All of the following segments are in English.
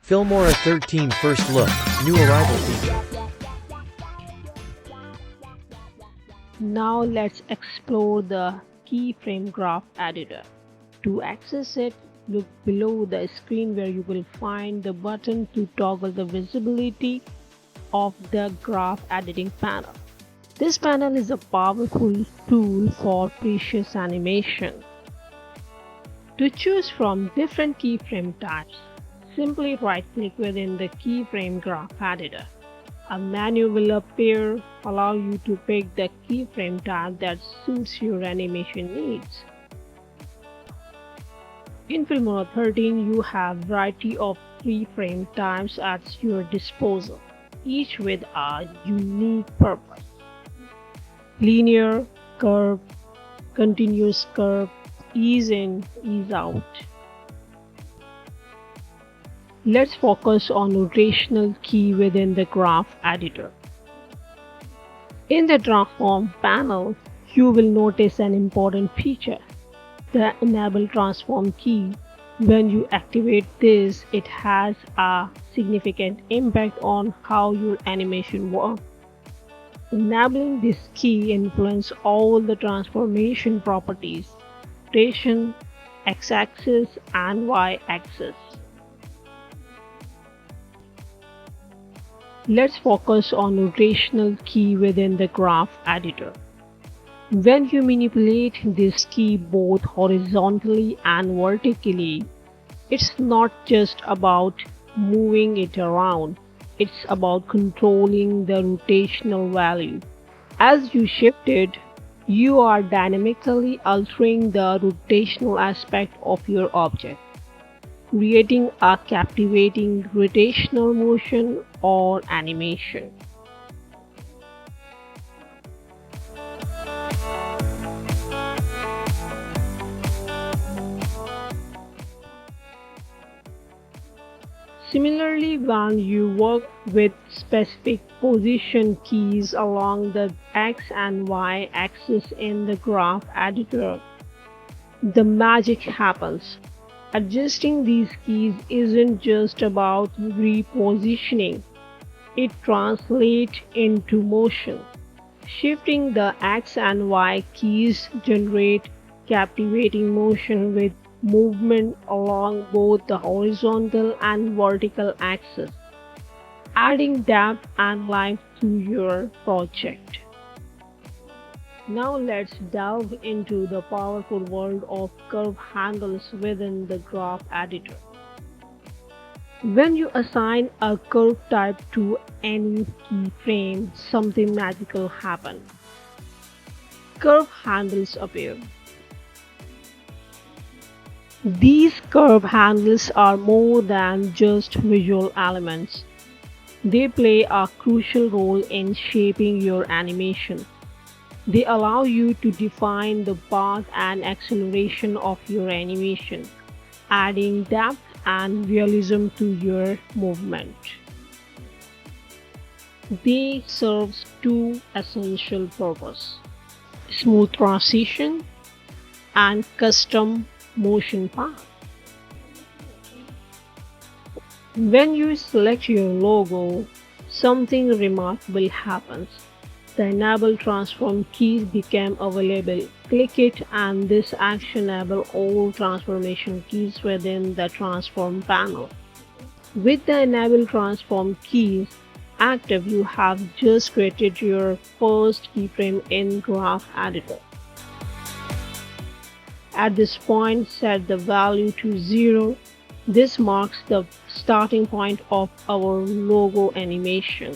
Filmora 13 First Look, New Arrival Feature. Now let's explore the Keyframe graph editor. To access it, look below the screen where you will find the button to toggle the visibility of the graph editing panel. This panel is a powerful tool for precious animation. To choose from different keyframe types, simply right-click within the Keyframe graph editor. A menu will appear, allow you to pick the keyframe type that suits your animation needs. In Filmora 13, you have a variety of keyframe types at your disposal, each with a unique purpose. Linear, curve, continuous curve, ease in, ease out. Let's focus on rotational key within the graph editor. In the transform panel, you will notice an important feature, the enable transform key. When you activate this, it has a significant impact on how your animation works. Enabling this key influences all the transformation properties, rotation, x-axis and y-axis. Let's focus on rotational key within the graph editor. When you manipulate this key both horizontally and vertically, it's not just about moving it around, it's about controlling the rotational value. As you shift it, you are dynamically altering the rotational aspect of your object, creating a captivating rotational motion or animation. Similarly, when you work with specific position keys along the X and Y axis in the graph editor, the magic happens. Adjusting these keys isn't just about repositioning, it translates into motion. Shifting the X and Y keys generate captivating motion with movement along both the horizontal and vertical axis, adding depth and life to your project. Now let's delve into the powerful world of curve handles within the graph editor. When you assign a curve type to any keyframe, something magical happens. Curve handles appear. These curve handles are more than just visual elements. They play a crucial role in shaping your animation. They allow you to define the path and acceleration of your animation, adding depth and realism to your movement. They serve two essential purposes: smooth transition and custom motion path. When you select your logo, something remarkable happens. The enable transform keys become available. Click it and this action enables all transformation keys within the transform panel. With the enable transform keys active, you have just created your first keyframe in graph editor. At this point, set the value to 0. This marks the starting point of our logo animation.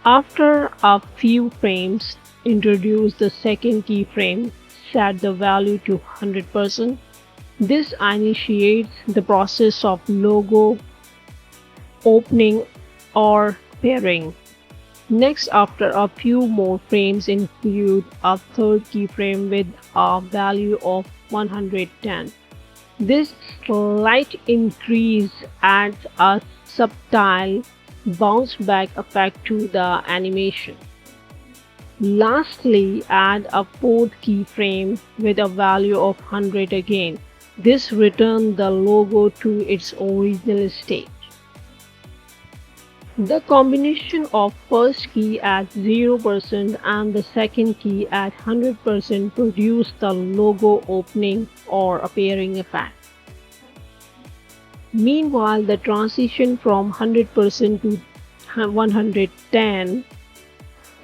After a few frames, introduce the second keyframe, set the value to 100%. This initiates the process of logo opening or pairing. Next, after a few more frames, include a third keyframe with a value of 110. This slight increase adds a subtle bounce back effect to the animation. Lastly, add a fourth keyframe with a value of 100 again. This returns the logo to its original state. The combination of first key at 0% and the second key at 100% produce the logo opening or appearing effect. Meanwhile, the transition from 100% to 110,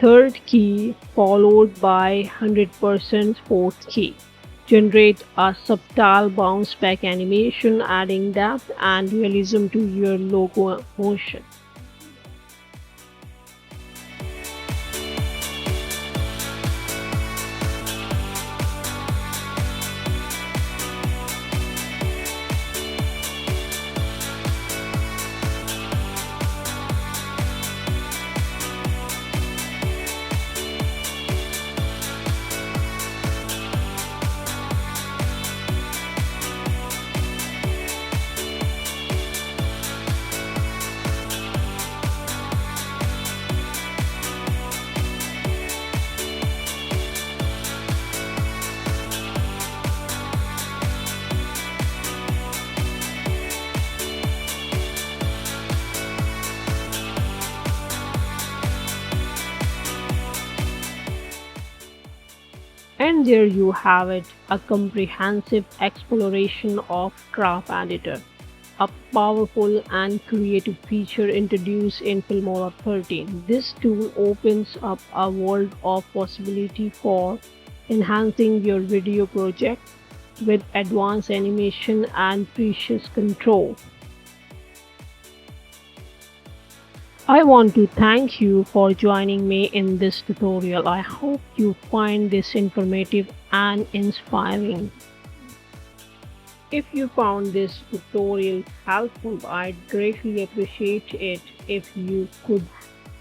third key followed by 100% fourth key, generate a subtle bounce back animation, adding depth and realism to your logo motion. And there you have it, a comprehensive exploration of Graph Editor, a powerful and creative feature introduced in Filmora 13. This tool opens up a world of possibility for enhancing your video project with advanced animation and precision control. I want to thank you for joining me in this tutorial. I hope you find this informative and inspiring. If you found this tutorial helpful, I'd greatly appreciate it if you could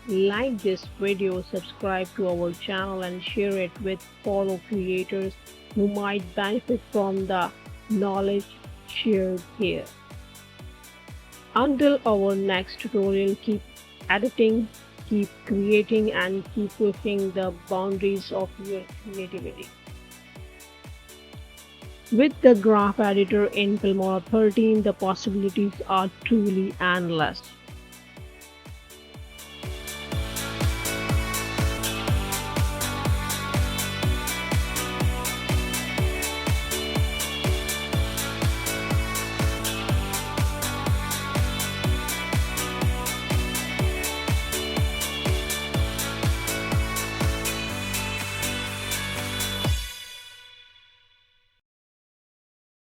like this video, subscribe to our channel and share it with fellow creators who might benefit from the knowledge shared here. Until our next tutorial, keep editing, keep creating, and keep pushing the boundaries of your creativity. With the Graph Editor in Filmora 13, the possibilities are truly endless.